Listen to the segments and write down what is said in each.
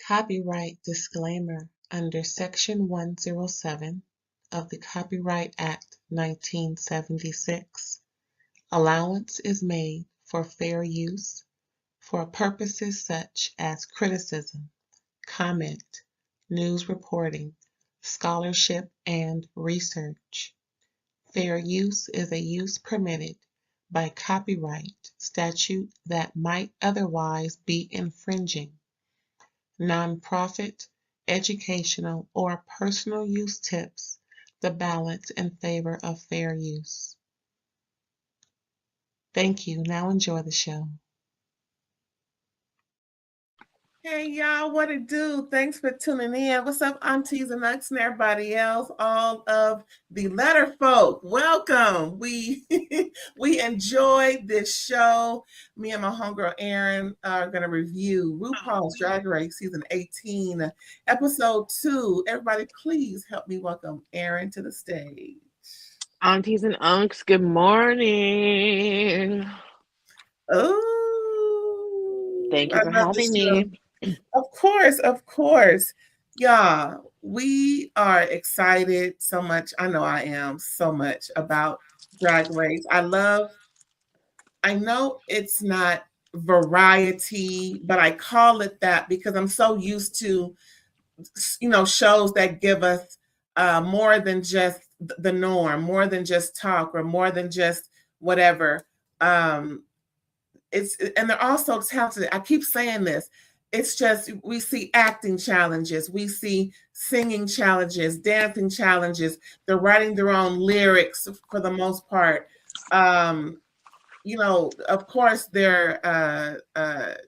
Copyright disclaimer under Section 107 of the Copyright Act 1976. Allowance is made for fair use for purposes such as criticism, comment, news reporting, scholarship, and research. Fair use is a use permitted by copyright statute that might otherwise be infringing. Nonprofit, educational, or personal use tips the balance in favor of fair use. Thank you. Now enjoy the show. Hey y'all, what it do? Thanks for tuning in. What's up, aunties and uncles and everybody else? All of the letter folk, welcome. We enjoyed this show. Me and my homegirl Erin are gonna review RuPaul's Drag Race season 18, episode 2. Everybody, please help me welcome Erin to the stage. Aunties and unks, good morning. Oh, thank you for having me. Of course. Yeah, we are excited so much. I know I am so much about Drag Race. I know it's not variety, but I call it that because I'm so used to, shows that give us more than just the norm, more than just talk, or more than just whatever. And they're also talented. I keep saying this. It's just, we see acting challenges, we see singing challenges, dancing challenges. They're writing their own lyrics for the most part. Of course, their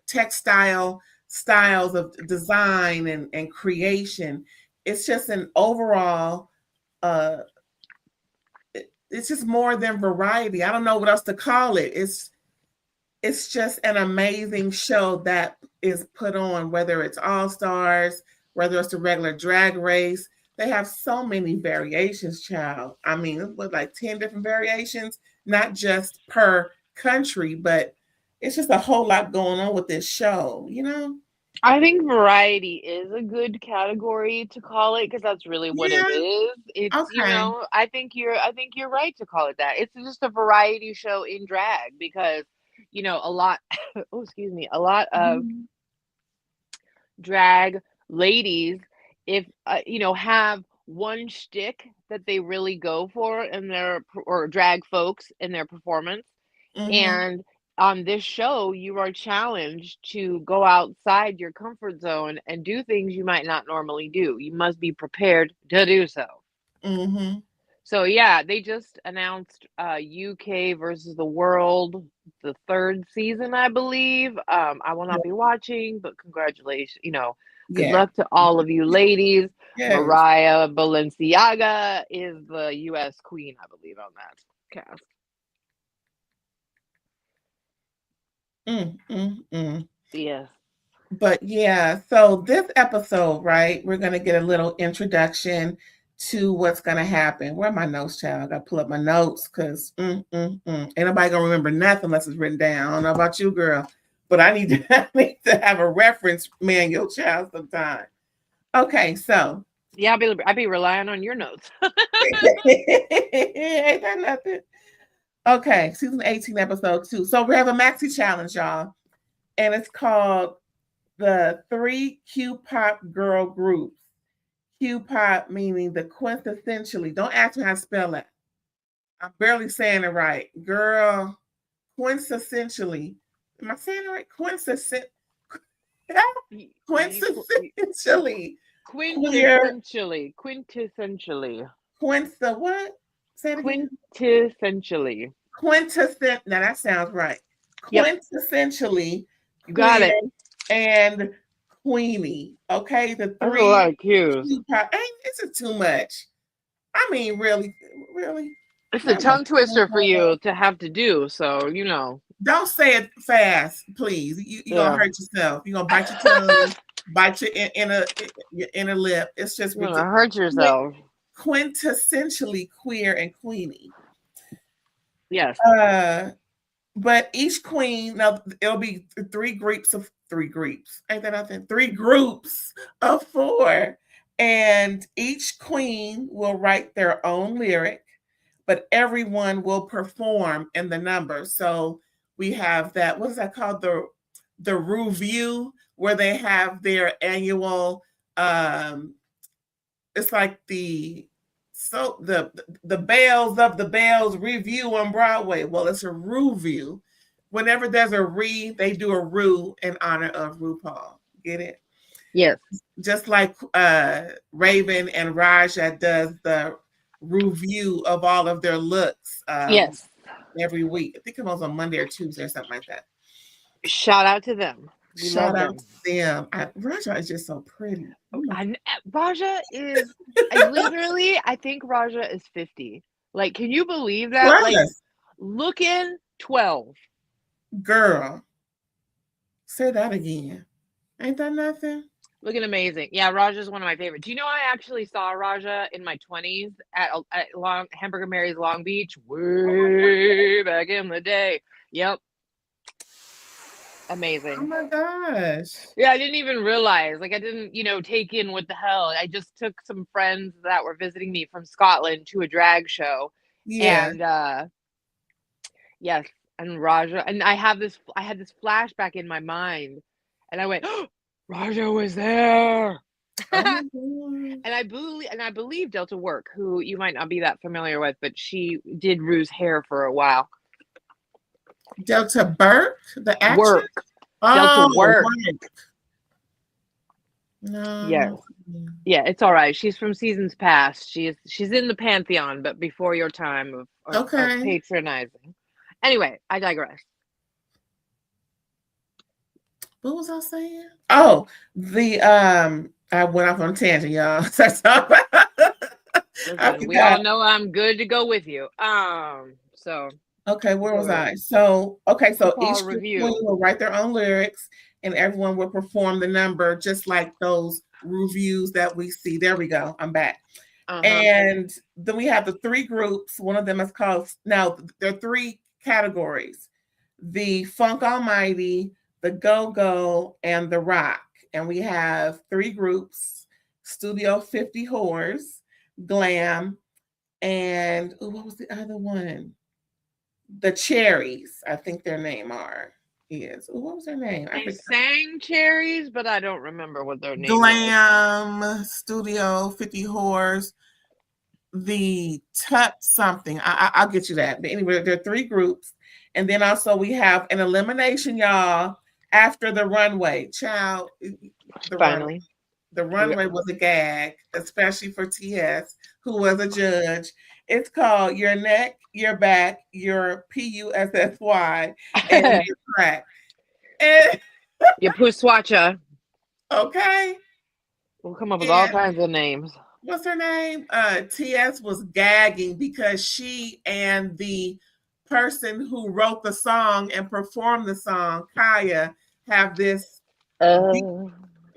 textile styles of design and creation. It's just an overall, it's just more than variety. I don't know what else to call it. It's just an amazing show that is put on, whether it's All Stars, whether it's the regular Drag Race. They have so many variations, child. I mean, with like 10 different variations, not just per country, but it's just a whole lot going on with this show, I think variety is a good category to call it because that's really what it is. It's okay. I think you're right to call it that. It's just a variety show in drag because a lot a lot of drag ladies, if have one shtick that they really go for in or drag folks in their performance. And on this show, you are challenged to go outside your comfort zone and do things you might not normally do. You must be prepared to do so. So yeah, they just announced UK versus the world, the 3rd season, I believe. I will not be watching, but congratulations. Good luck to all of you ladies. Yes. Mariah Balenciaga is the US queen, I believe, on that cast. Yes. But yeah, so this episode, right, we're going to get a little introduction to what's going to happen. Where are my notes, child? I got to pull up my notes because ain't nobody going to remember nothing unless it's written down. I don't know about you, girl, but I need to have a reference manual, child, sometime. Okay, so. Yeah, I'll be relying on your notes. Ain't that nothing? Okay, season 18, episode 2. So we have a maxi challenge, y'all, and it's called the 3 Q-pop girl groups. Q-pop meaning the quintessentially. Don't ask me how to spell that. I'm barely saying it right. Girl, quintessentially. Am I saying it right? Quintessentially. Quintessentially. What? Say it again. Quintessentially. Now that sounds right. Quintessentially. You got it. And Queenie. Okay, the 3. That's a lot of cues. This is too much. I mean, really. It's a tongue twister for you to have to do. So Don't say it fast, please. You're gonna hurt yourself. You're gonna bite your tongue, bite your inner lip. It's just you're gonna hurt yourself. Quintessentially queer and Queenie. Yes. But each queen, now it'll be three groups. Ain't that nothing? 3 groups of 4. And each queen will write their own lyric, but everyone will perform in the number. So we have that, what is that called? The review, where they have their annual it's like the Bells of the Bells review on Broadway. Well, it's a review. Whenever there's a they do a rue in honor of RuPaul. Get it? Yes. Just like Raven and Raja does the review of all of their looks. Yes. Every week. I think it was on Monday or Tuesday or something like that. Shout out to them. Shout out to them. Raja is just so pretty. Raja is, I think Raja is 50. Like, can you believe that? Plus. Like, looking 12. Girl, say that again. Ain't that nothing? Looking amazing. Yeah, Raja's one of my favorites. Do you know I actually saw Raja in my 20s at Hamburger Mary's Long Beach way back in the day. Yep. Amazing. Oh my gosh. Yeah, I didn't even realize. Like, I didn't, take in what the hell. I just took some friends that were visiting me from Scotland to a drag show. Yeah. And yes, and Raja, and I had this flashback in my mind, and I went, oh, Raja was there. And I believe Delta Work, who you might not be that familiar with, but she did Rue's hair for a while. Delta Burke, the actress? Work. Delta Work. No. Yeah. Yeah, it's all right. She's from seasons past. She's in the pantheon, but before your time of patronizing. Anyway, I digress. What was I saying? Oh, I went off on a tangent, y'all. Listen, we all know I'm good to go with you. So okay, where was I? So each review will write their own lyrics, and everyone will perform the number just like those reviews that we see. There we go. I'm back. And then we have the 3 groups. One of them is called, now there are 3 categories: the Funk Almighty, the Go-Go, and the Rock. And we have 3 groups: Studio 50 Whores, Glam, and what was the other one? The Cherries, I think their name is. What was their name? They sang Cherries, but I don't remember what their name Glam, Studio 50 Whores, the Tut something. I'll get you that. But anyway, there are 3 groups. And then also we have an elimination, y'all, after the runway. Child, finally. The runway was a gag, especially for TS, who was a judge. It's called Your Neck, Your Back, Your PUSSY, and Your Crack. And your Puswacha. Okay. We'll come up with all kinds of names. What's her name? TS was gagging because she and the person who wrote the song and performed the song, Kaya, have this.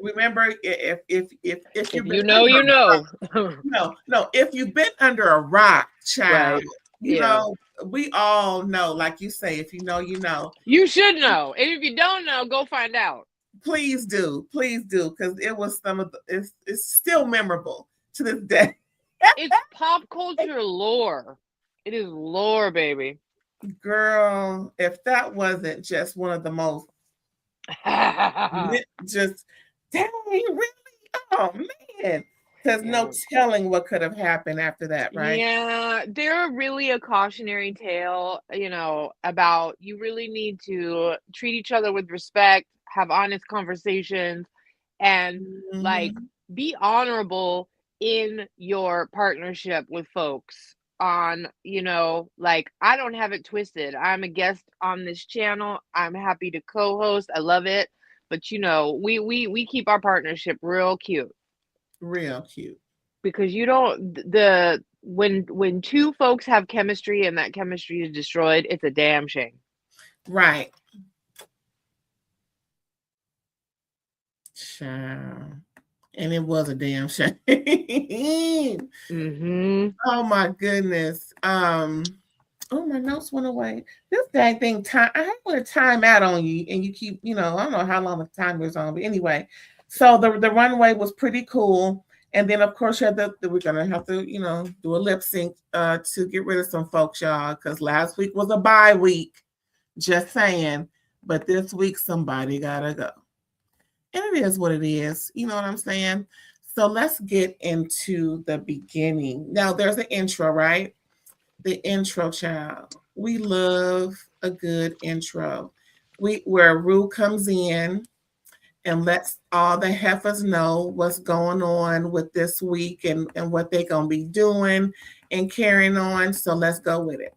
Remember, if you know, you know. No, if you've been under a rock, child, you know, we all know, like you say, if you know, you know. You should know. And if you don't know, go find out. Please do, because it was it's still memorable to this day. It's pop culture lore. It is lore, baby. Girl, if that wasn't just one of the most just dang, really? Oh man. There's no telling what could have happened after that, right? Yeah, they're really a cautionary tale, about you really need to treat each other with respect, have honest conversations, and like be honorable in your partnership with folks on, like, I don't have it twisted. I'm a guest on this channel. I'm happy to co-host. I love it. But we keep our partnership real cute. Real cute. Because when 2 folks have chemistry and that chemistry is destroyed, it's a damn shame. Right. Child. And it was a damn shame. Oh my goodness. Oh, my notes went away. This dang thing time. I have to time out on you, and you keep, I don't know how long the timer is on, but anyway. So the runway was pretty cool, and then of course you had we're gonna have to do a lip sync to get rid of some folks, y'all, because last week was a bye week. Just saying, but this week somebody gotta go, and it is what it is. You know what I'm saying? So let's get into the beginning. Now there's an intro, right? The intro, child. We love a good intro. Where Rue comes in and lets all the heifers know what's going on with this week and what they're gonna be doing and carrying on. So let's go with it.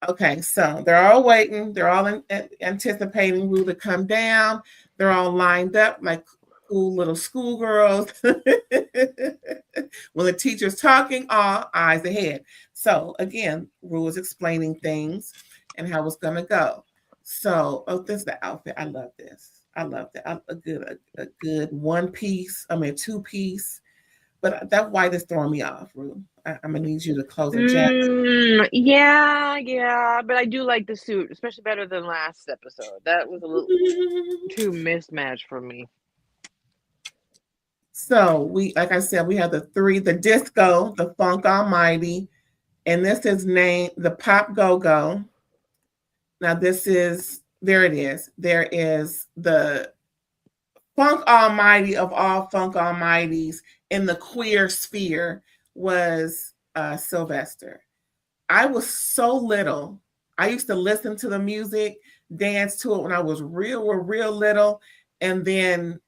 Okay, so they're all waiting. They're all anticipating Rue to come down. They're all lined up like cool little schoolgirls. When the teacher's talking, all eyes ahead. So again, Rue is explaining things and how it's gonna go. So, this is the outfit. I love this. I love that. A good one piece. I mean, 2-piece. But that white is throwing me off, Rue. I'm gonna need you to close the jacket. Yeah, but I do like the suit, especially better than last episode. That was a little too mismatched for me. So like I said, we have the disco, the funk almighty, and this is named the pop go-go. Now there it is. There is the funk almighty of all funk almighties in the queer sphere was Sylvester. I was so little. I used to listen to the music, dance to it when I was real little, and then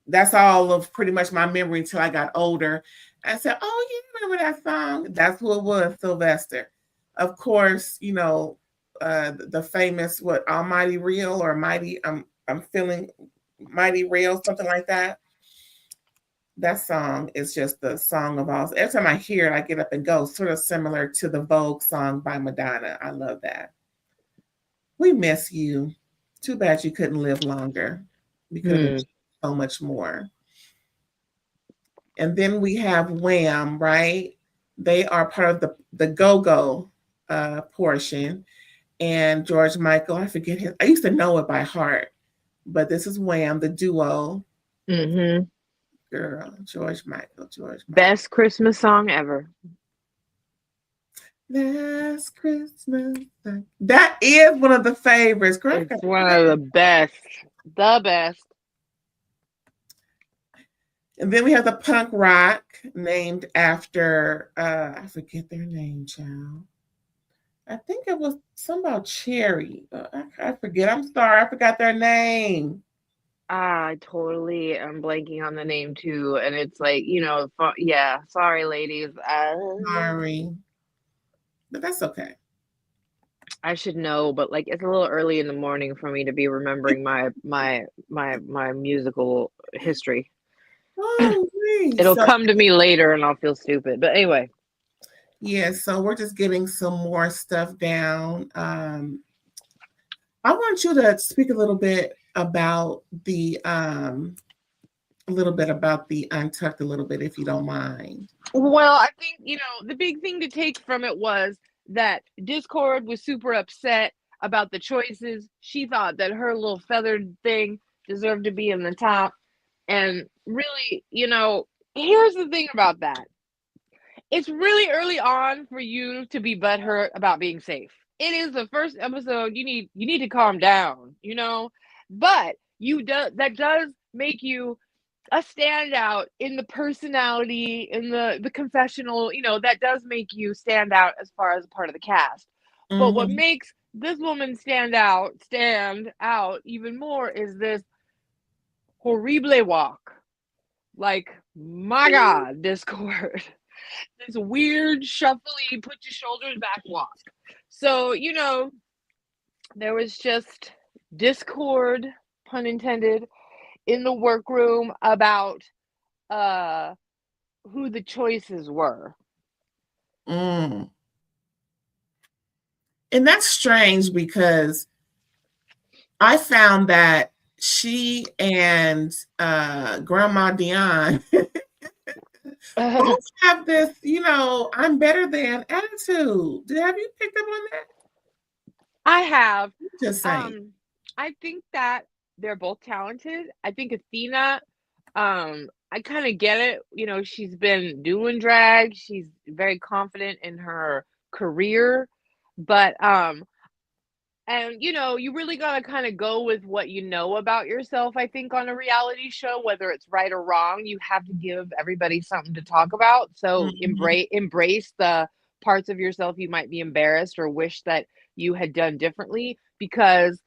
that's all of pretty much my memory until I got older. I said, "Oh, you remember that song?" That's who it was, Sylvester. Of course, the famous Almighty Real or Mighty. I'm feeling Mighty Real, something like that. That song is just the song of all. Every time I hear it, I get up and go. Sort of similar to the Vogue song by Madonna. I love that. We miss you. Too bad you couldn't live longer. We could have so much more. And then we have Wham, right? They are part of the go-go portion. And George Michael, I forget I used to know it by heart, but this is Wham, the duo. Mm-hmm. Girl, George Michael. Best Christmas song ever. Last Christmas. That is one of the favorites. Girl, it's one of the best. The best. And then we have the punk rock named after, I forget their name, child. I think it was something about Cherry. I forget. I'm sorry. I forgot their name. I totally am blanking on the name too. And it's like, yeah, sorry, ladies. Sorry. But that's okay. I should know, but like it's a little early in the morning for me to be remembering my musical history. Oh, It'll come to me later and I'll feel stupid. But anyway. Yeah, so we're just getting some more stuff down. I want you to speak a little bit about the Untucked a little bit, if you don't mind. Well, I think, the big thing to take from it was that Discord was super upset about the choices. She thought that her little feathered thing deserved to be in the top. And really, here's the thing about that. It's really early on for you to be butthurt about being safe. It is the first episode. You need to calm down, but that does make you a standout in the personality, in the confessional, that does make you stand out as far as a part of the cast. Mm-hmm. But what makes this woman stand out even more is this horrible walk. Like, my God, Discord. This weird, shuffly, put your shoulders back walk. So, there was just discord, pun intended, in the workroom about who the choices were. And that's strange because I found that she and Grandma Dion Both have this, I'm better than attitude. Have you picked up on that? I have. Just saying. I think that they're both talented. I think Athena, I kind of get it. She's been doing drag. She's very confident in her career, but and you really gotta kind of go with what you know about yourself. I think on a reality show, whether it's right or wrong, you have to give everybody something to talk about. So Mhm. embrace the parts of yourself you might be embarrassed or wish that you had done differently, because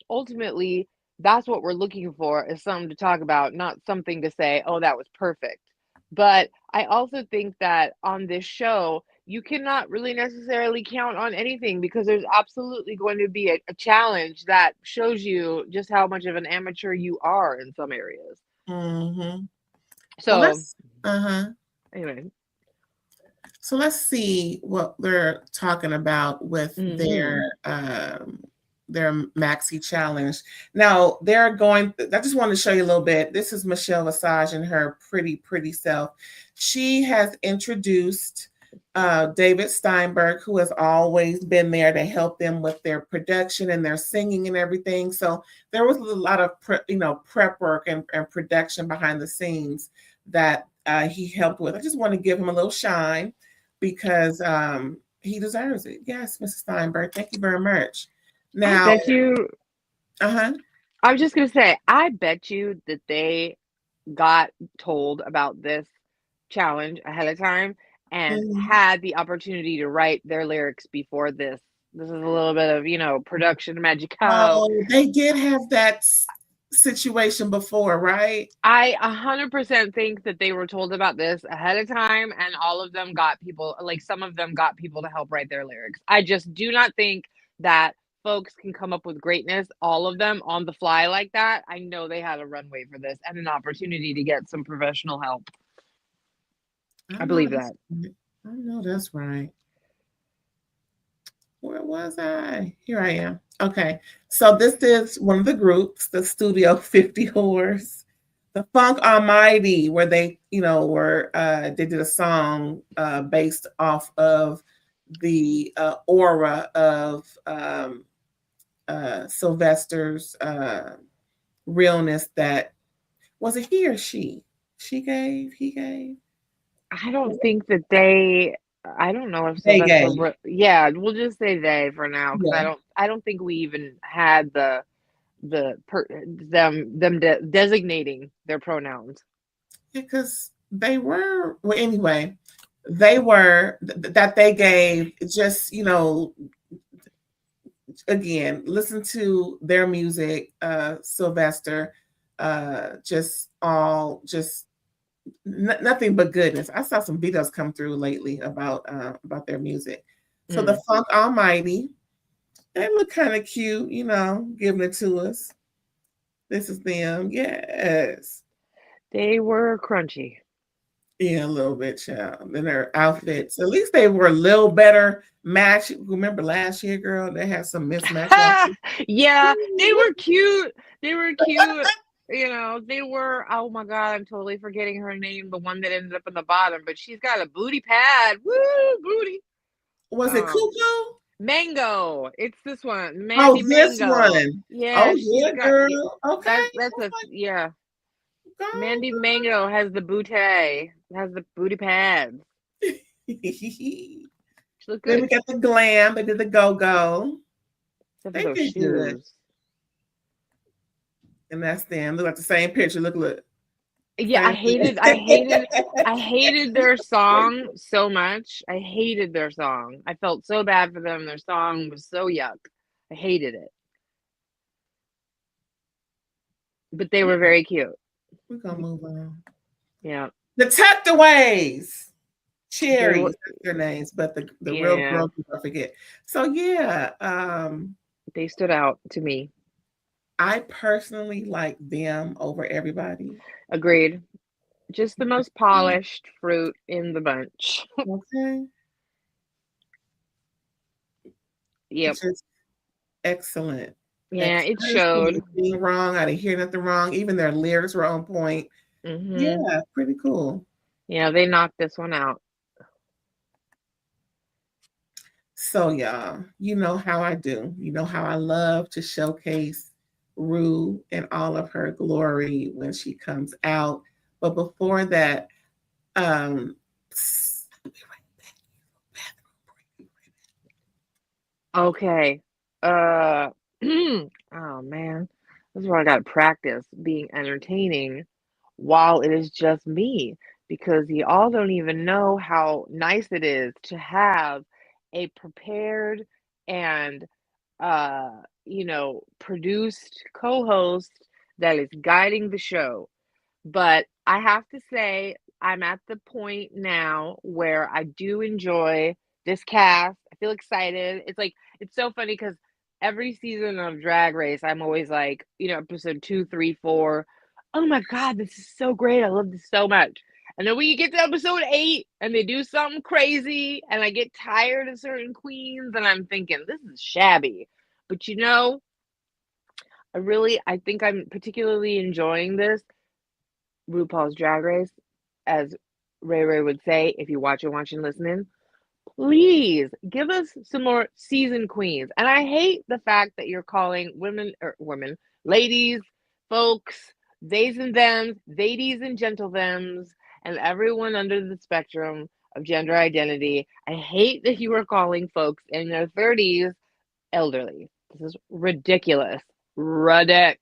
ultimately that's what we're looking for, is something to talk about, not something to say, oh, that was perfect. But I also think that on this show, you cannot really necessarily count on anything, because there's absolutely going to be a challenge that shows you just how much of an amateur you are in some areas. Mhm. Well, So, uh-huh. anyway. So let's see what they're talking about with Mhm. their maxi challenge. Now they're going. I just wanted to show you a little bit. This is Michelle Visage and her pretty self. She has introduced David Steinberg, who has always been there to help them with their production and their singing and everything. So there was a lot of prep work and production behind the scenes that he helped with. I just want to give him a little shine because he deserves it. Yes, Mrs. Steinberg, thank you very much. I Now, bet you, uh-huh. I was just going to say, I bet you that they got told about this challenge ahead of time and Mhm. had the opportunity to write their lyrics before this. This is a little bit of, production magico. Oh, they did have that situation before, right? I 100% think that they were told about this ahead of time, and all of them got people, like some of them got people to help write their lyrics. I just do not think that folks can come up with greatness, all of them on the fly like that. I know they had a runway for this and an opportunity to get some professional help. I I know believe that's that. right. I know that's right. Where was I? Here I am. Okay. So this is one of the groups, the Studio 50 Whores, the Funk Almighty, where they did a song based off of the aura of Sylvester's realness. That was it, he or she? She gave, he gave. I don't think that they. I don't know if They Sylvester. gave. Yeah, we'll just say they for now, because I Yeah. don't. I don't think we even had them designating their pronouns. Because they were, well, anyway, they were that they gave just, again, listen to their music, Sylvester, just nothing but goodness. I saw some videos come through lately about their music. So the Mm. Funk Almighty, they look kind of cute, giving it to us. This is them. Yes. They were crunchy. Yeah, a little bit, child. And their outfits, at least they were a little better match. Remember last year, girl, they had some mismatch outfits. Yeah, they were cute. They were cute. They were. Oh my God, I'm totally forgetting her name. The one that ended up in the bottom, but she's got a booty pad. Woo, booty. Was it Um, Cuckoo? Mango. It's this one, Oh, Mandy this Mango. one. Yeah, Oh, she's yeah, got. Yeah, girl. Okay. that's I was a yeah. like, go, Mandy Mango has the booty. Has the booty pads. girl. She looked Then we good. got the glam. They did the go-go. Except for They those did good. shoes. And that's them. Look at the same picture. Look. Yeah, Same I hated their song so much. I hated their song. I felt so bad for them. Their song was so yuck. I hated it. But they thing. were very cute. We're gonna move on. Yeah. The Tutaways. They were Cherries, that's their names, but the real yeah, girl group I forget. So yeah, they stood out to me. I personally like them over everybody. Agreed. Just the most polished fruit in the bunch. Okay, Yep. just excellent, Yeah, excellent. it I didn't see showed. anything wrong. I didn't hear nothing wrong. Even their lyrics were on point. Mhm. Yeah, pretty cool. Yeah, they knocked this one out. So y'all, you know how I do. You know how I love to showcase Rue in all of her glory when she comes out. But before that, um, Okay. Uh, oh man, this is where I got to practice being entertaining while it is just me, because y'all don't even know how nice it is to have a prepared and produced co-host that is guiding the show. But I have to say, I'm at the point now where I do enjoy this cast. I feel excited. It's so funny because every season of Drag Race, I'm always like, episode 2, 3, 4. Oh my God, this is so great. I love this so much. And then when you get to episode 8 and they do something crazy and I get tired of certain queens and I'm thinking, this is shabby. But I think I'm particularly enjoying this RuPaul's Drag Race, as Ray Ray would say, if you watching, listening, please give us some more seasoned queens. And I hate the fact that you're calling women, ladies, folks, theys and thems, theydies and gentle thems, and everyone under the spectrum of gender identity. I hate that you are calling folks in their 30s elderly. This is ridiculous. Ridic.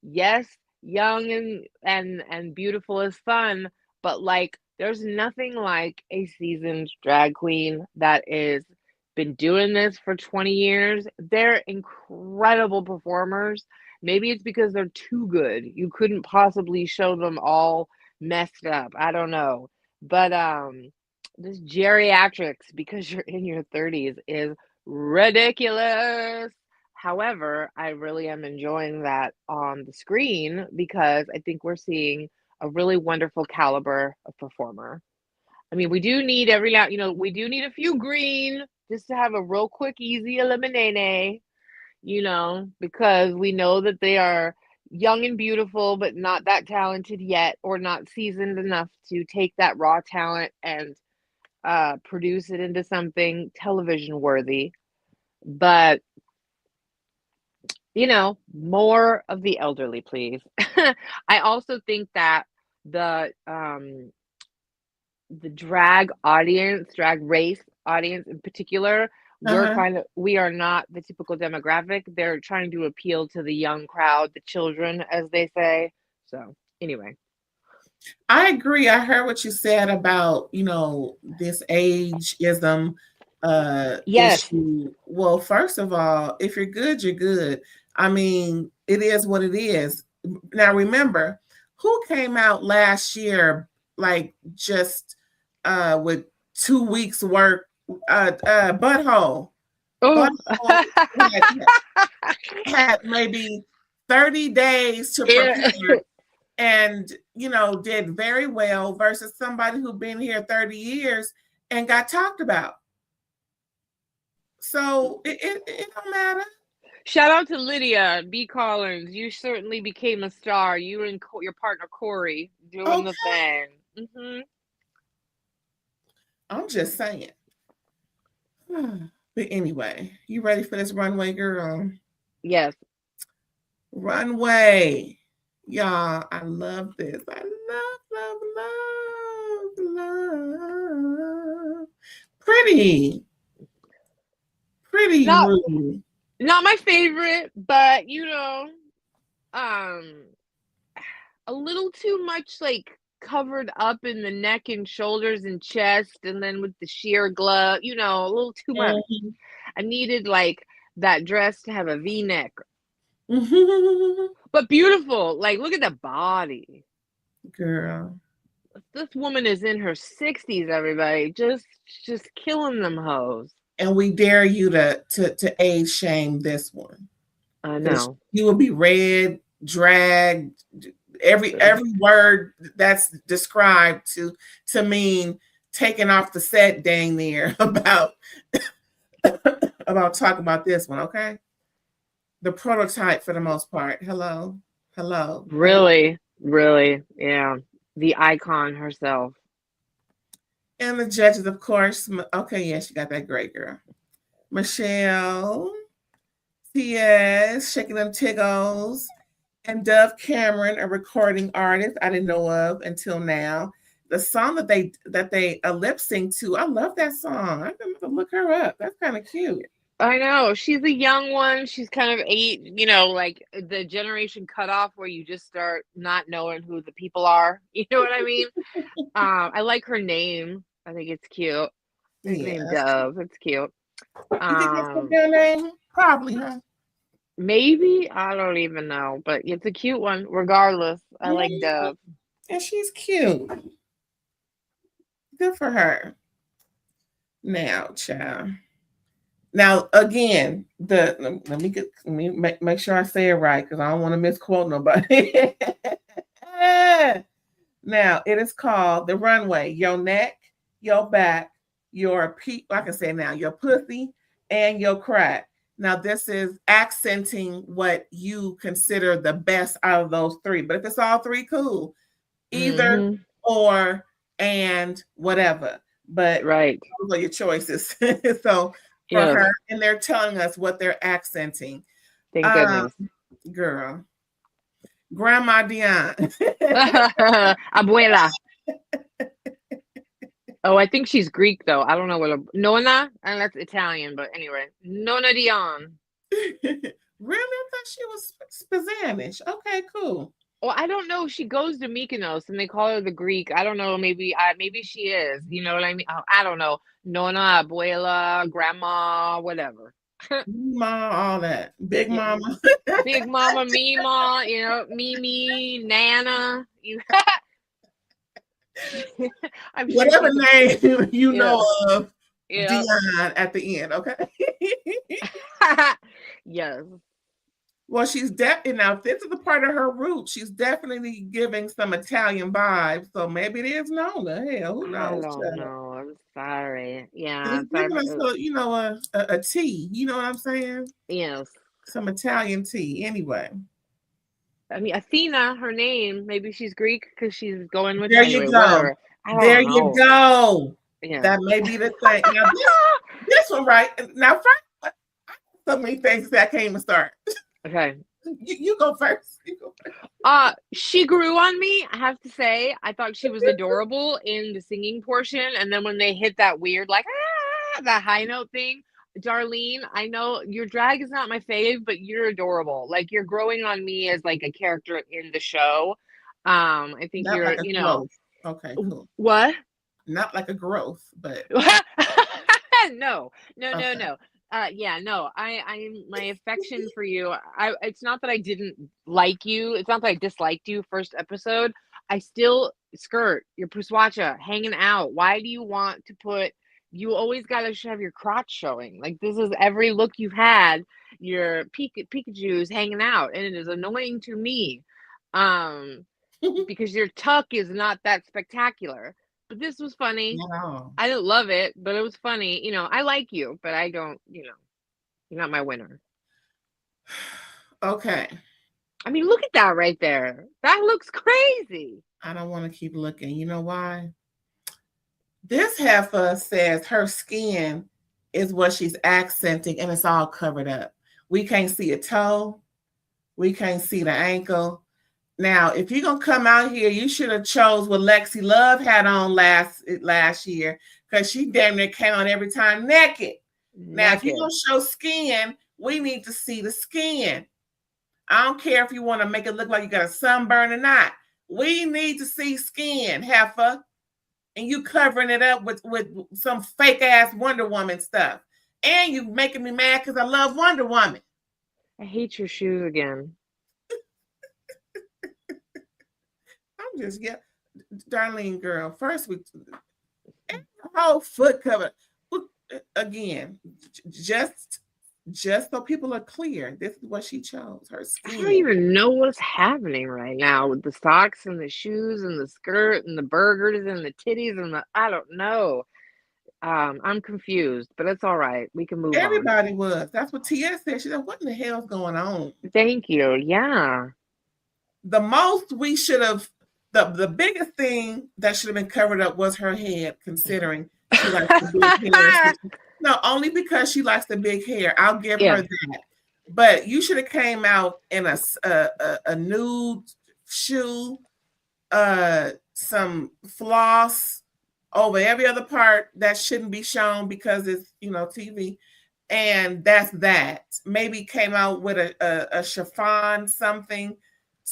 Yes, young and beautiful is fun, but like there's nothing like a seasoned drag queen that is been doing this for 20 years. They're incredible performers. Maybe it's because they're too good. You couldn't possibly show them all messed up. I don't know. But this geriatrics because you're in your 30s is ridiculous. However, I really am enjoying that on the screen because I think we're seeing a really wonderful caliber of performer. I mean, we do need we do need a few green just to have a real quick, easy eliminate, because we know that they are young and beautiful, but not that talented yet, or not seasoned enough to take that raw talent and produce it into something television worthy. But more of the elderly, please. I also think that the drag race audience in particular, uh-huh. we are not the typical demographic. They're trying to appeal to the young crowd, the children, as they say. So anyway. I agree. I heard what you said about, this ageism Yes. issue. Well, first of all, if you're good, you're good. I mean, it is what it is. Now, remember, who came out last year, like just with 2 weeks work, Butthole. Oh. Butthole had maybe 30 days to Yeah. prepare and did very well versus somebody who'd been here 30 years and got talked about. So it don't matter. Shout out to Lydia B. Collins. You certainly became a star. You and your partner Corey doing the Okay. thing. Mm-hmm. I'm just saying. But anyway, you ready for this runway, girl? Yes. Runway. Y'all, I love this. I love. Pretty Not rude. not my favorite, but a little too much like covered up in the neck and shoulders and chest, and then with the sheer glove, a little too much. Mm-hmm. I needed like that dress to have a V-neck. Mm-hmm. But beautiful. Like look at the body. Girl. This woman is in her 60s, everybody. Just killing them hoes. And we dare you to age shame this one. I know. You will be read, dragged, every word that's described to mean taken off the set dang near about talking about this one, okay? The prototype for the most part. Hello. Really, really, yeah. The icon herself. And the judges, of course. Okay, yeah, she got that great girl. Michelle, T.S., Shaking Them Tiggles, and Dove Cameron, a recording artist I didn't know of until now. The song that they lip sync to, I love that song. I'm gonna look her up. That's kind of cute. I know. She's a young one. She's kind of like the generation cutoff where you just start not knowing who the people are. You know what I mean? I like her name. I think it's cute. Her name Yeah. Dove. It's cute. You think that's her real name? Probably, huh? Maybe I don't even know, but it's a cute one. Regardless, I like Dove. And she's cute. Good for her. Now, child. Now, again, let me make sure I say it right because I don't want to misquote nobody. Now, it is called The Runway. Your neck, your back, your like I said now, your pussy and your crack. Now, this is accenting what you consider the best out of those three. But if it's all three, cool. Either or and whatever. But right, those are your choices. So for her, and they're telling us what they're accenting. Thank goodness. Girl. Grandma Dion. Abuela. Oh, I think she's Greek though. I don't know what Nona, and that's Italian, but anyway, Nona Dion. Really? I thought she was Spanish. Okay, cool. Well, I don't know. She goes to Mykonos and they call her the Greek. I don't know. Maybe she is. You know what I mean? I don't know. Nona, abuela, grandma, whatever. Ma, all that. Big mama. Big mama, Mima, Mimi, Nana. Whatever name you know of, Dion at the end, okay? Yes. Well, she's definitely, now, if this is a part of her root, she's definitely giving some Italian vibes. So maybe it is Nona. Hell, who knows? I don't know. I'm sorry. Yeah. It's giving us a tea. You know what I'm saying? Yes. Some Italian tea. Anyway. I mean, Athena, her name, maybe she's Greek because she's going with. There you go. There you go. Yeah. That may be the thing. Now, this one, right? Now, first, so many things that I can't even start. Okay. You go first. She grew on me, I have to say. I thought she was adorable in the singing portion, and then when they hit that weird, like, that high note thing, Darlene, I know your drag is not my fave, but you're adorable. Like, you're growing on me as, like, a character in the show. I think not you're, like a growth. Okay, cool. What? Not like a growth, but. No. Yeah, no, I'm my affection for you. It's not that I didn't like you. It's not that I disliked you first episode. I still skirt your puswacha hanging out. Why do you want to put? You always gotta have your crotch showing. Like, this is every look you've had. Your Pikachu's hanging out, and it is annoying to me, because your tuck is not that spectacular. But this was funny. No. I didn't love it, but it was funny. I like you, but I don't, you're not my winner. Okay. I mean, look at that right there. That looks crazy. I don't want to keep looking. You know why? This heifer says her skin is what she's accenting, and it's all covered up. We can't see a toe. We can't see the ankle. Now, if you're going to come out here, you should have chose what Lexi Love had on last year, because she damn near came on every time naked. Now, if you're going to show skin, we need to see the skin. I don't care if you want to make it look like you got a sunburn or not. We need to see skin, heifer. And you covering it up with some fake-ass Wonder Woman stuff. And you making me mad because I love Wonder Woman. I hate your shoes again. I'm just, Darlene, girl, first the whole foot cover. Again, just so people are clear, this is what she chose, her skin. I don't even know what's happening right now with the socks and the shoes and the skirt and the burgers and the titties and I don't know. I'm confused, but it's all right. We can move on. Everybody was. That's what T.S. said. She said, what in the hell's going on? Thank you. Yeah. The most we should have the biggest thing that should have been covered up was her head, considering she likes the big hair. No, only because she likes the big hair. I'll give her that. But you should have came out in a nude shoe, some floss over every other part that shouldn't be shown because it's TV, and that's that. Maybe came out with a chiffon something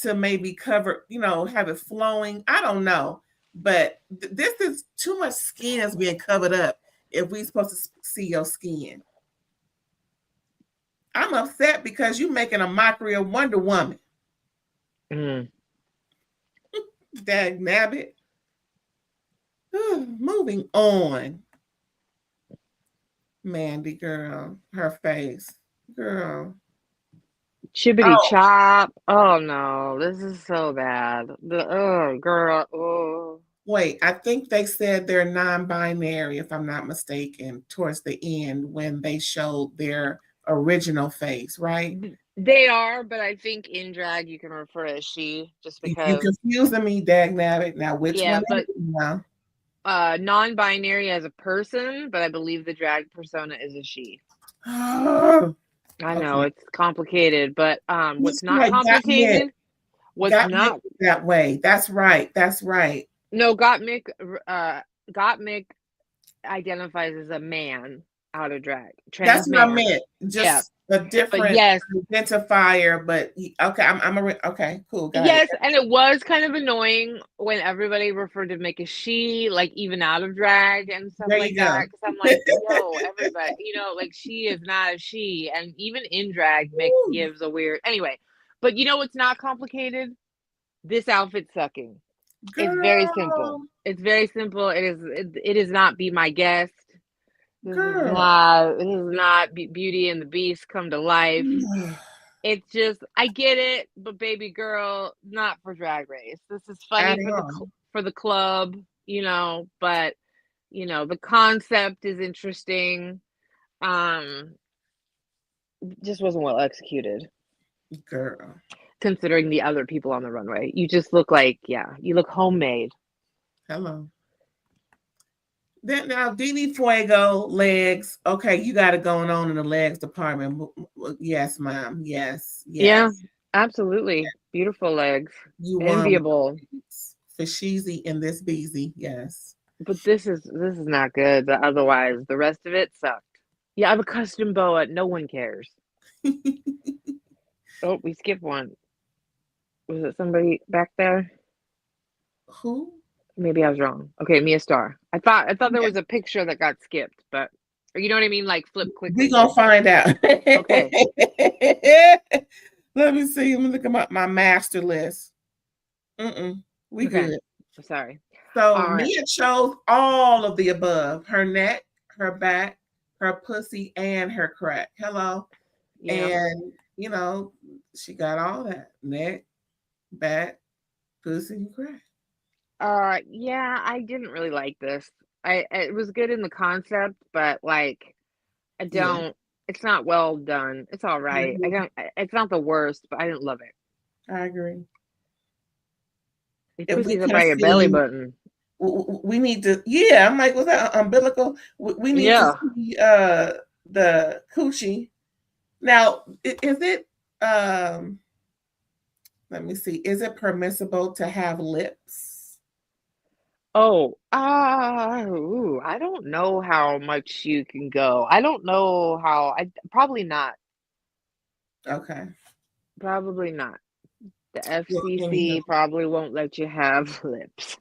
to maybe cover, have it flowing. I don't know, but this is too much skin is being covered up if we're supposed to see your skin. I'm upset because you're making a mockery of Wonder Woman. Dag nabbit. Moving on. Mandy, girl, her face. Girl. Chibbity chop. Oh no, this is so bad. Girl. Oh. Wait, I think they said they're non-binary, if I'm not mistaken, towards the end when they showed their original face, right? They are, but I think in drag you can refer as she, just because you confusing me, dag nabbit. Now which one? But non-binary as a person, but I believe the drag persona is a she. I know it's complicated, but what's not complicated? What's not that way? That's right. That's right. No, Gottmik identifies as a man out of drag. That's what I meant. Just a different identifier, but okay, okay, cool. Yes, and it was kind of annoying when everybody referred to Mick as she, like even out of drag and stuff like that. Because I'm like, yo, everybody, like she is not a she, and even in drag, Mick gives a weird. Anyway, but what's not complicated? This outfit sucking. Girl. It's very simple. It's very simple. It is not Be My Guest. This is not Beauty and the Beast come to life. It's just, I get it, but baby girl, not for Drag Race. This is funny for the club, but the concept is interesting. Just wasn't well executed. Girl. Considering the other people on the runway. You just look like, you look homemade. Hello. Then now, Dini Fuego legs. Okay, you got it going on in the legs department. Yes, ma'am. Yes. Yeah, absolutely. Beautiful legs. Enviable. Fashizi in this beezy. Yes. But this is not good. But otherwise, the rest of it sucked. Yeah, I have a custom boa. No one cares. Oh, we skipped one. Was it somebody back there? Who? Maybe I was wrong. Okay, Mia Starr. I thought there was a picture that got skipped, but you know what I mean? Like flip quickly. We're gonna find out. Okay. Let me see. Let me look at my master list. We good. Sorry. So Mia chose all of the above: her neck, her back, her pussy, and her crack. Hello. Yeah. And she got all that: neck, back, pussy, and crack. Yeah, I didn't really like this. It was good in the concept, but like, I don't. It's not well done. It's all right. It's not the worst, but I didn't love it. I agree. Your pussy's up by your belly button. We need to. Yeah, I'm like, was that umbilical? We need to see the coochie. Now, is it? Let me see. Is it permissible to have lips? Oh, I don't know how much you can go. I don't know how. Probably not. Okay. Probably not. The FCC probably won't let you have lips.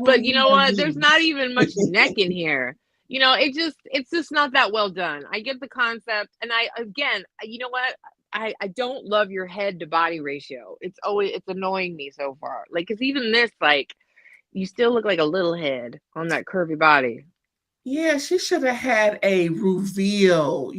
But you know what? There's not even much neck in here. It's just not that well done. I get the concept, and you know what? I don't love your head to body ratio. It's annoying me so far. Like, cause even this, like, you still look like a little head on that curvy body. Yeah, she should have had a reveal,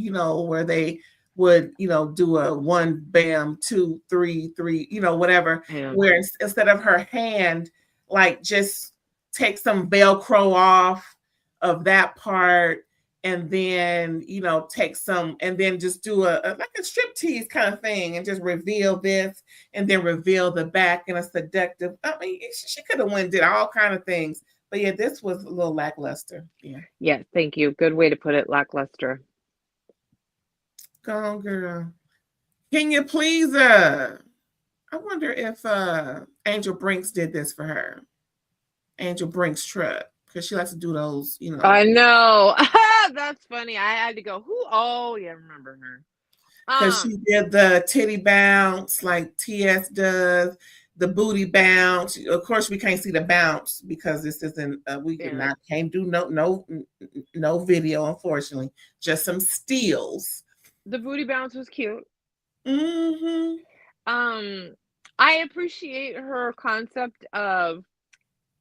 where they would, do a 1, bam, 2, 3, 3, whatever. Yeah. Where instead of her hand, like, just take some Velcro off of that part and then take some, and then just do a like a striptease kind of thing, and just reveal this, and then reveal the back in a seductive. I mean, she could have went and did all kind of things, but yeah, this was a little lackluster. Yeah. Yes, thank you. Good way to put it, lackluster. Go on, girl. Can you please? I wonder if Angel Brinks did this for her. Angel Brinks truck, because she likes to do those, I know. That's funny. I had to go, who? Oh, yeah, I remember her. Because she did the titty bounce like TS does, the booty bounce. Of course, we can't see the bounce because this isn't. Can't do no video, unfortunately. Just some steals. The booty bounce was cute. Mm-hmm. I appreciate her concept of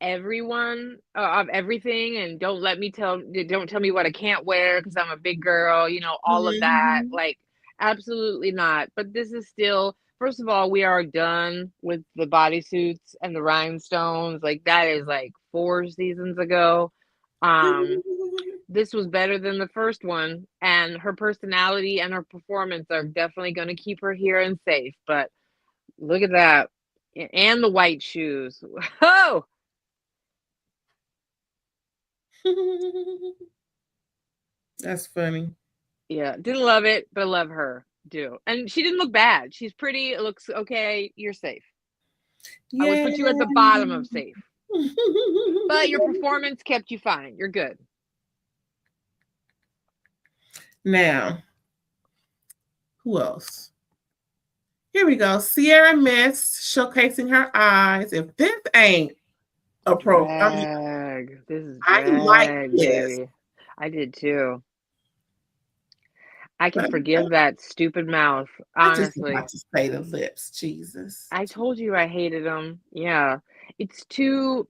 everyone, of everything, and don't tell me what I can't wear because I'm a big girl, all of that. Like, absolutely not. But this is still, first of all, we are done with the bodysuits and the rhinestones. Like, that is like 4 seasons ago. This was better than the first one, and her personality and her performance are definitely going to keep her here and safe. But look at that. And the white shoes. Oh! That's funny. Yeah, didn't love it, but love her. Do. And she didn't look bad. She's pretty. It looks okay. You're safe. Yeah. I would put you at the bottom of safe. But your performance kept you fine. You're good. Now, who else? Here we go. Sierra Mist showcasing her eyes. If this ain't a pro, drag. This is drag, I like this. Baby. I did too. I can forgive that stupid mouth. Honestly, I just want to say the lips. Jesus. I told you I hated them. Yeah, it's too.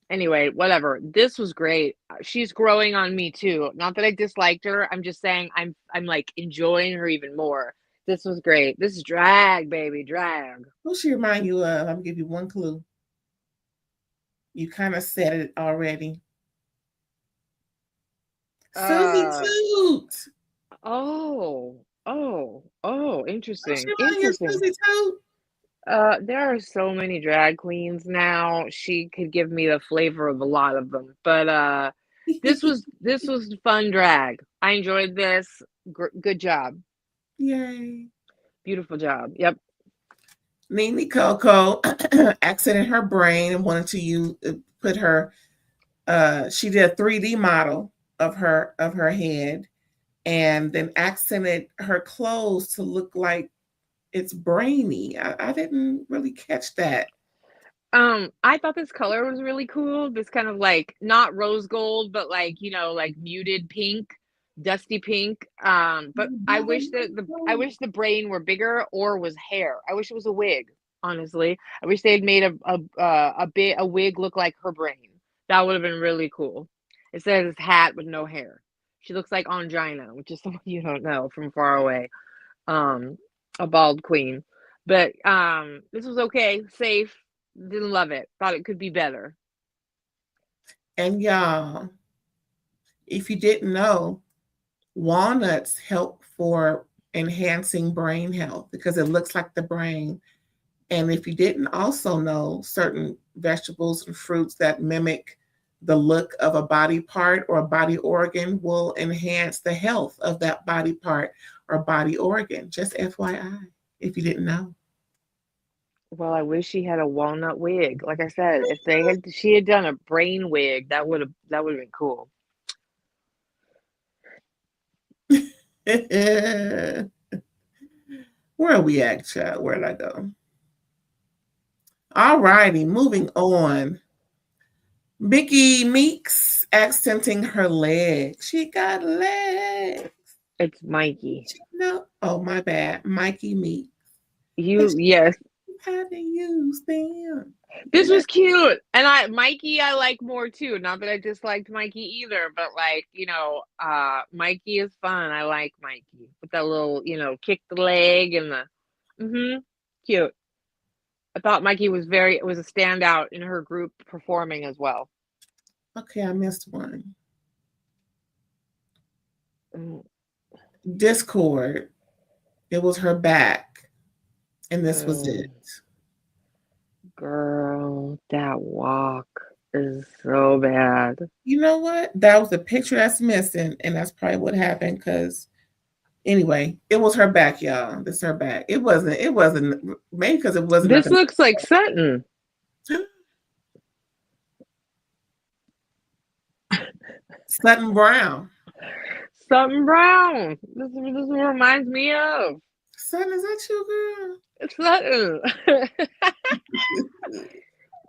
Anyway, whatever. This was great. She's growing on me too. Not that I disliked her. I'm just saying I'm like enjoying her even more. This was great. This is drag, baby, drag. Who she remind you of? I'll give you one clue. You kind of said it already. Susie Toot. Oh, interesting. Interesting. Susie Toot. There are so many drag queens now. She could give me the flavor of a lot of them. But this was fun drag. I enjoyed this. Good job. Yay. Beautiful job. Yep. Nene Coco accented her brain and wanted to put her. She did a 3D model of her head, and then accented her clothes to look like it's brainy. I didn't really catch that. I thought this color was really cool. This kind of like not rose gold, but like like muted pink, dusty pink. But I wish the brain were bigger or was hair. I wish it was a wig. Honestly, I wish they had made a wig look like her brain. That would have been really cool. Instead of this hat with no hair, she looks like Angina, which is someone you don't know from far away. A bald queen. But this was okay, safe. Didn't love it. Thought it could be better. And y'all, if you didn't know, walnuts help for enhancing brain health because it looks like the brain. And if you didn't also know, certain vegetables and fruits that mimic the look of a body part or a body organ will enhance the health of that body part or body organ. Just FYI, if you didn't know. Well, I wish she had a walnut wig. Like I said, if she had done a brain wig, that would have been cool. Where are we at, child? Where did I go? All righty, moving on. Mickey Meeks accenting her legs. She got legs. It's Mikey. No, oh my bad, Mikey Meeks. Yes. How to use them. This was cute, and Mikey I like more too. Not that I disliked Mikey either, but like Mikey is fun. I like Mikey with that little kick the leg and the cute. I thought Mikey was a standout in her group performing as well. Okay, I missed one. Discord. It was her back, and this was it. Girl, that walk is so bad. You know what? That was the picture that's missing, and that's probably what happened. Because anyway, it was her back, y'all. This her back. It wasn't. It wasn't. Maybe because it wasn't This nothing. looks like Sutton. Sutton Brown. Sutton Brown. This reminds me of. Sutton, is that you, girl? It's Sutton.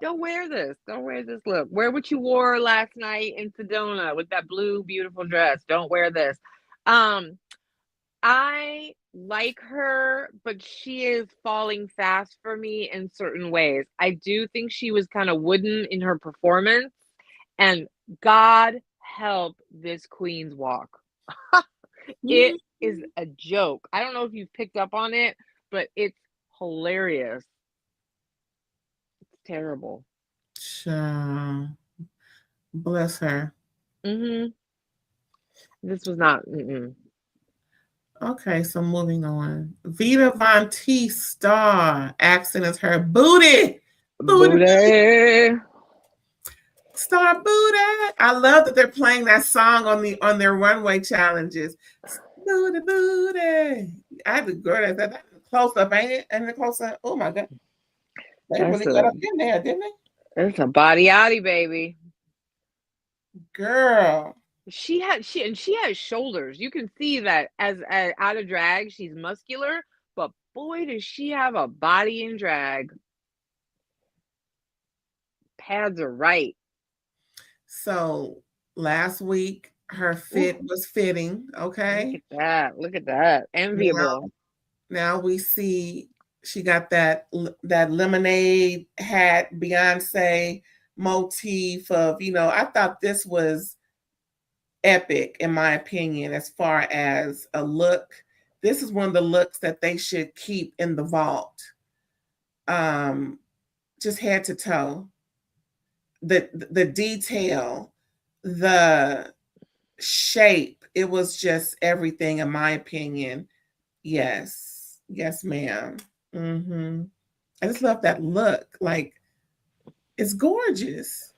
Don't wear this. Don't wear this look. Wear what you wore last night in Sedona with that blue, beautiful dress. Don't wear this. I like her, but she is falling fast for me in certain ways. I do think she was kind of wooden in her performance, and God help this queen's walk. It is a joke. I don't know if you've picked up on it, but it's hilarious. It's terrible. Bless her. This was not. Okay, so moving on. Vita Von T star accent is her booty. Booty. Star booty. I love that they're playing that song on their runway challenges. Booty booty. I had to girl that close up, ain't it? And the close up. Oh my God. They really got up in there, didn't they? It's a body outie, baby. Girl. She has shoulders. You can see that as out of drag, she's muscular, but boy, does she have a body in drag. Pads are right. So last week her fit was fitting. Okay. Look at that. Enviable. Now we see she got that lemonade hat Beyonce motif of, I thought this was epic in my opinion as far as a look. This is one of the looks that they should keep in the vault. Just head to toe. The detail, the shape, it was just everything in my opinion. Yes, ma'am. I just love that look. Like, it's gorgeous.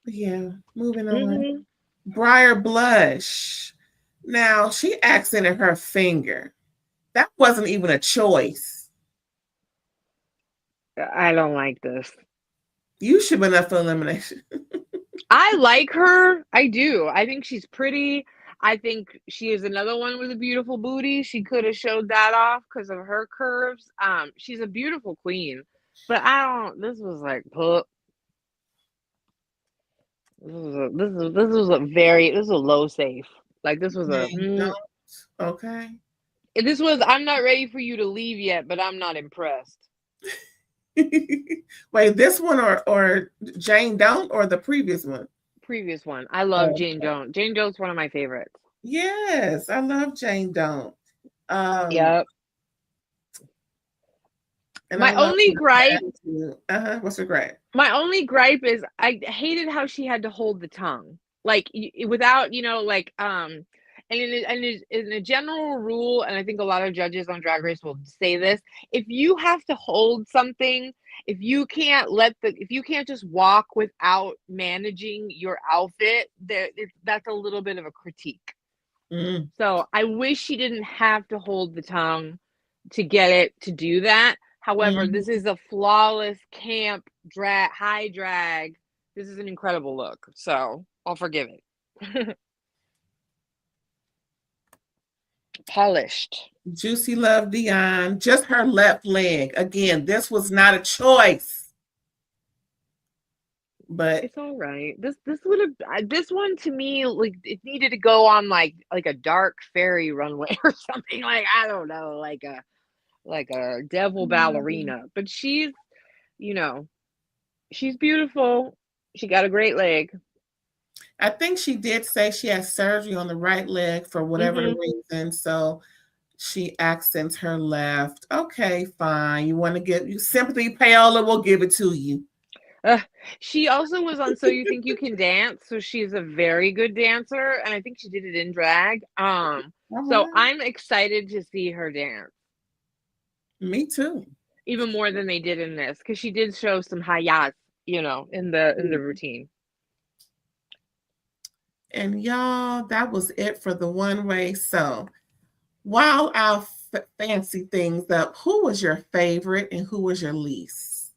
Yeah, moving on. Briar blush. Now, she accented her finger. That wasn't even a choice. I don't like this. You should have been up for elimination. I like her. I do. I think she's pretty. I think she is another one with a beautiful booty. She could have showed that off because of her curves. She's a beautiful queen. But this was like, this was a low safe. Like, this was okay. This was, I'm not ready for you to leave yet, but I'm not impressed. Wait, this one or Jane Don't or the previous one? Previous one. I love Jane Don't. Jane Dont's one of my favorites. Yes, I love Jane Don't. Yep. My only gripe. What's her gripe? My only gripe is I hated how she had to hold the tongue, like without, and in a general rule, and I think a lot of judges on Drag Race will say this: if you have to hold something, if you can't just walk without managing your outfit, that's a little bit of a critique. So I wish she didn't have to hold the tongue to get it to do that. However, this is a flawless camp drag, high drag. This is an incredible look, so I'll forgive it. Polished. Juicy Love Dion, just her left leg. Again, this was not a choice. But it's all right. This one to me, like, it needed to go on like a dark fairy runway or something, like, I don't know, like a devil ballerina. But she's beautiful. She got a great leg. I think she did say she had surgery on the right leg for whatever reason. So she accents her left. Okay, fine. You want to give you sympathy, Paola, we'll give it to you. She also was on So You Think You Can Dance, so she's a very good dancer, and I think she did it in drag. All So right. I'm excited to see her dance Me too. even more than they did in this, because she did show some hayas, in the routine. And y'all, that was it for the one way. So while I'll fancy things up, who was your favorite and who was your least?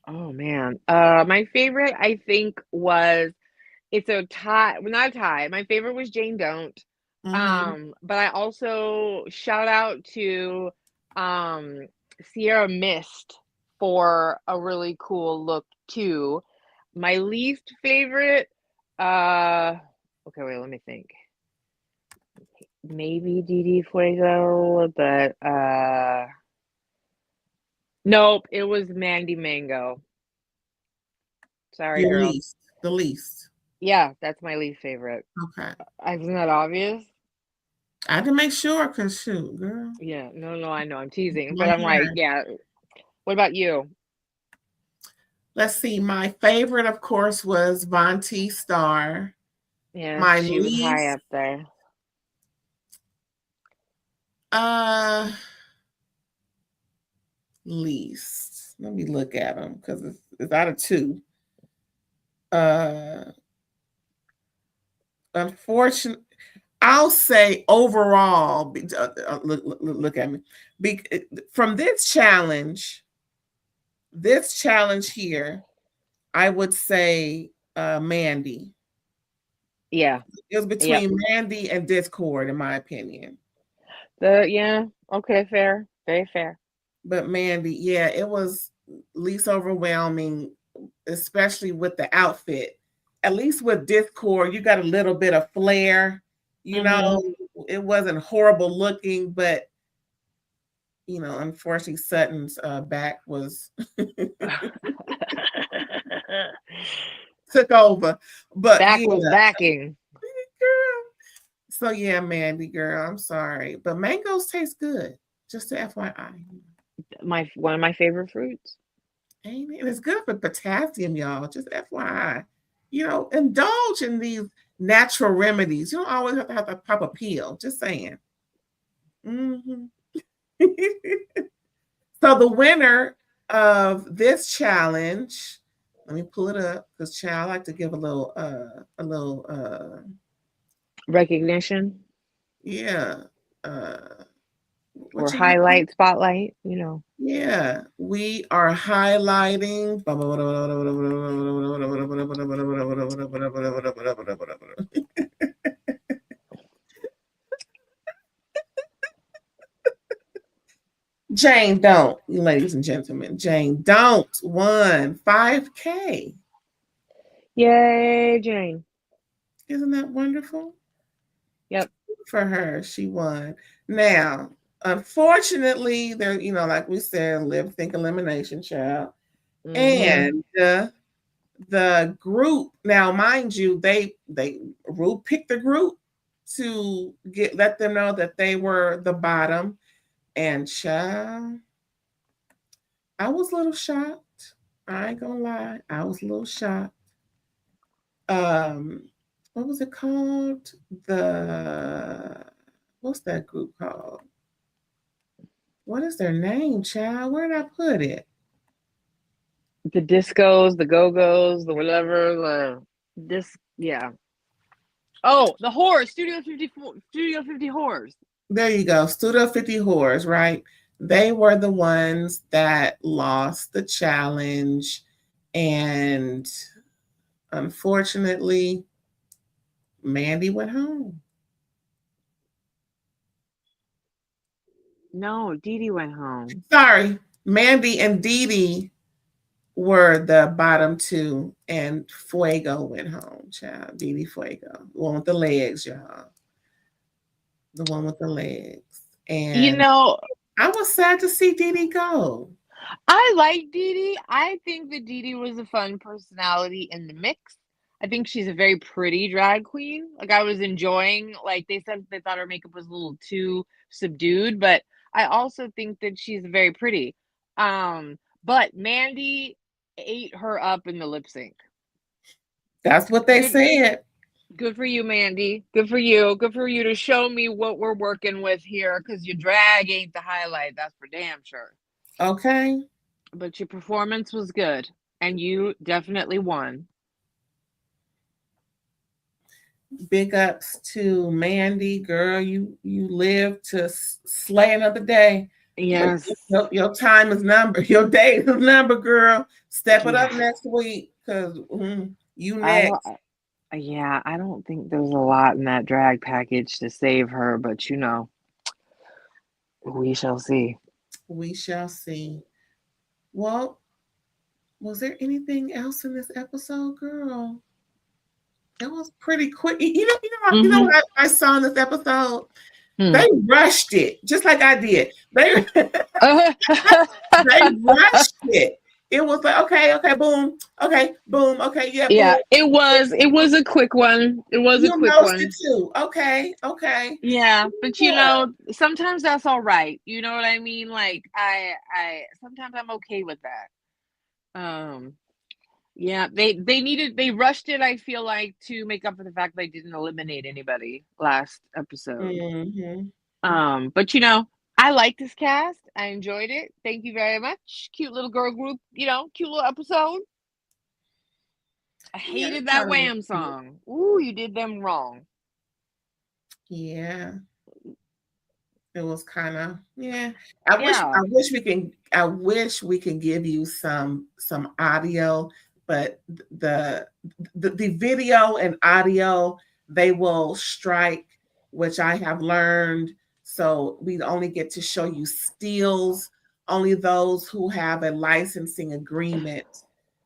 Oh man. My favorite I think was it's a tie, well, not a tie. My favorite was Jane Don't. Mm-hmm. But I also shout out to um Sierra Mist for a really cool look too. My least favorite, uh okay, wait, let me think. Maybe Didi Fuego, but nope, it was Mandy Mango. Sorry, Your girl. least, the least. Yeah, that's my least favorite. Okay. Isn't that obvious? I had to make sure because shoot, girl. Yeah, no, I know I'm teasing, but My I'm like, hair. yeah. What about you? Let's see. My favorite, of course, was Vonti Star. Yeah, My she was high least, up there. uh, least. Let me look at them because it's out of two. Uh, unfortunately, I'll say overall. Look at me. Be, from this challenge here, I would say Mandy. Yeah, It was yep. between Mandy and Discord, in my opinion. Yeah, okay, fair, very fair. But Mandy, yeah, it was least overwhelming, especially with the outfit. At least with Discord, you got a little bit of flair. You Mm-hmm. know, it wasn't horrible looking, but unfortunately, Sutton's back was took over. But Back yeah, was backing. girl. So yeah, Mandy, girl, I'm sorry, but mangoes taste good. Just to FYI. One of my favorite fruits. Amen. It's good for potassium, y'all. Just FYI. Indulge in these natural remedies. You don't always have to pop a pill. Just saying. Hmm. So the winner of this challenge, let me pull it up because child, I like to give Recognition yeah. Uh or what you got? highlight, spotlight. Yeah, we are highlighting. Jane Don't, ladies and gentlemen. Jane Don't won 5K. Yay, Jane. Isn't that wonderful? Yep. For her, she won. Now, unfortunately, there, like we said, live think elimination child. Mm-hmm. And the group, now mind you, they Ru picked the group to let them know that they were the bottom. And child, I was a little shocked. I ain't gonna lie, I was a little shocked. Um, what was it called? The what's that group called? What is their name, child? Where did I put it? The discos, the go-go's, the whatever, yeah. Oh, the horrors, Studio 50 horrors. There you go. Studio 50 Whores, right? They were the ones that lost the challenge. And unfortunately, Mandy went home. No, Didi went home. Sorry, Mandy and Dee Dee were the bottom two, and Fuego went home, child. Dee Dee Fuego. The one with the legs, y'all. The one with the legs. You And know, I was sad to see Dee Dee go. I like Didi. I think that Didi was a fun personality in the mix. I think she's a very pretty drag queen. Like I was enjoying, like they said they thought her makeup was a little too subdued, but I also think that she's very pretty. But Mandy, ate her up in the lip sync. That's what they Good, said. good for you, Mandy. Good for you. Good for you to show me what we're working with here, because your drag ain't the highlight. That's for damn sure. Okay. But your performance was good, and you definitely won. Big ups to Mandy, girl. You live to slay another day. But Yes. your time is numbered. Your day is numbered, girl. Step it up Yeah. next week, because you I don't. next. Yeah, I don't think there's a lot in that drag package to save her, but we shall see. We shall see. Well, was there anything else in this episode, girl? It was pretty quick. You know Mm-hmm. what I saw in this episode? Hmm. They rushed it, just like I did. They they rushed it. It was like, okay, boom, okay, yeah, Yeah, boom. it was a quick one. It was a You quick noticed it one. too. Okay. Yeah, but Yeah. sometimes that's all right. You know what I mean? Like I sometimes I'm okay with that. Yeah, they rushed it, I feel like, to make up for the fact they didn't eliminate anybody last episode. Mm-hmm. But I like this cast. I enjoyed it. Thank you very much. Cute little girl group, cute little episode. I Yeah, hated I that thought it was Wham cute. song. Ooh, you did them wrong. Yeah. It was kind of, yeah. I wish Yeah. I wish we can I wish we can give you some audio, but the video and audio, they will strike, which I have learned. So we only get to show you stills. Only those who have a licensing agreement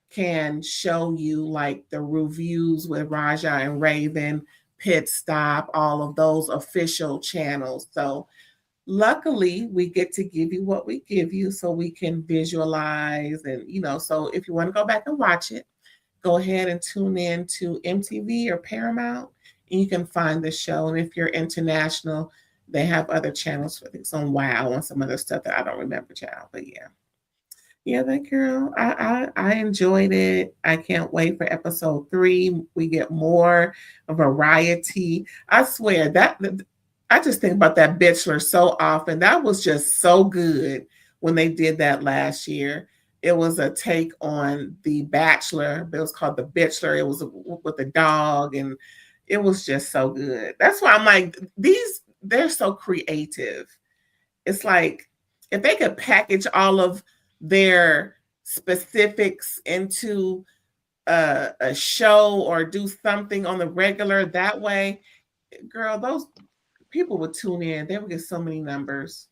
can show you like the reviews with Raja and Raven, Pit Stop, all of those official channels. So luckily we get to give you what we give you so we can visualize, and so if you want to go back and watch it, go ahead and tune in to MTV or Paramount, and you can find the show. And if you're international, they have other channels for things on Wow and some other stuff that I don't remember, child. But yeah, that girl, I enjoyed it. I can't wait for episode 3. We get more variety. I swear that I just think about that Bachelor so often. That was just so good when they did that last year. It was a take on the Bachelor, but it was called the Bachelor. It was with a dog, and it was just so good. That's why I'm like, they're so creative. It's like if they could package all of their specifics into a show or do something on the regular that way, girl, those people would tune in. They would get so many numbers,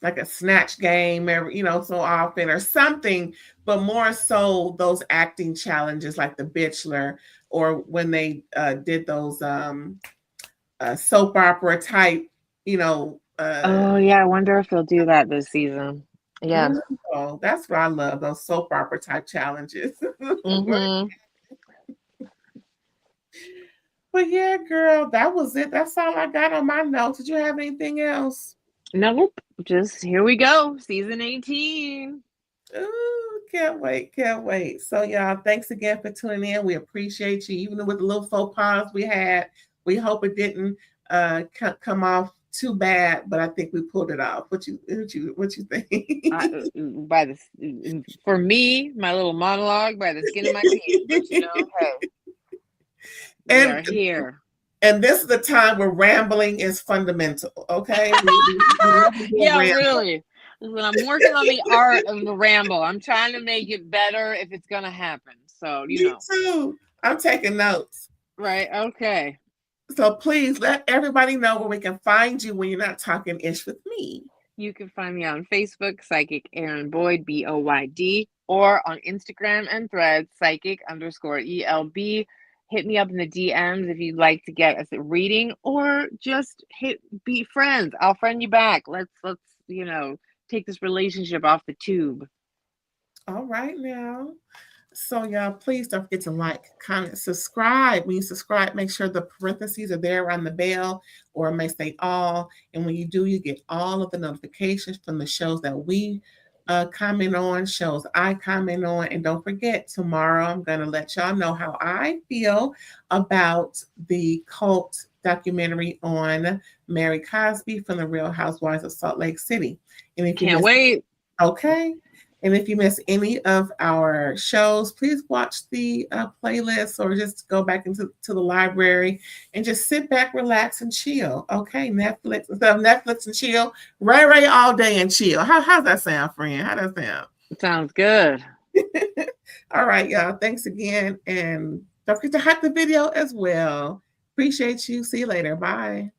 like a snatch game every, so often or something, but more so those acting challenges like the Bachelor, or when they did those soap opera type, Oh yeah, I wonder if they'll do that this season. Yeah. girl, that's what I love, those soap opera type challenges. Mm-hmm. But yeah, girl, that was it. That's all I got on my notes. Did you have anything else? Nope. Just here we go. Season 18. Ooh, can't wait, can't wait. So y'all, thanks again for tuning in. We appreciate you, even with the little faux pas we had. We hope it didn't come off too bad, but I think we pulled it off. What you think? By for me, my little monologue, by the skin of my teeth. But hey, we are and here. and this is the time where rambling is fundamental. Okay, Yeah, really. When I'm working on the art of the ramble, I'm trying to make it better if it's gonna happen. So Me too. I'm taking notes. Right. Okay. So please let everybody know where we can find you when you're not talking ish with me. You can find me on Facebook, Psychic Erin Boyd, BOYD, or on Instagram and Threads, Psychic_ELB. Hit me up in the DMs if you'd like to get us a reading, or just be friends. I'll friend you back. Let's take this relationship off the tube. All right now. So y'all, please don't forget to like, comment, subscribe. When you subscribe, make sure the parentheses are there around the bell, or it may say all. And when you do, you get all of the notifications from the shows that we comment on, shows I comment on. And don't forget, tomorrow I'm going to let y'all know how I feel about the cult documentary on Mary Cosby from the Real Housewives of Salt Lake City. And if you Can't wait. Okay. And if you miss any of our shows, please watch the playlist or just go back into the library and just sit back, relax, and chill. Okay, Netflix, instead of Netflix and chill, Ray all day and chill. How's that sound, friend? How does that sound? Sounds good. All right, y'all. Thanks again. And don't forget to hype the video as well. Appreciate you. See you later. Bye.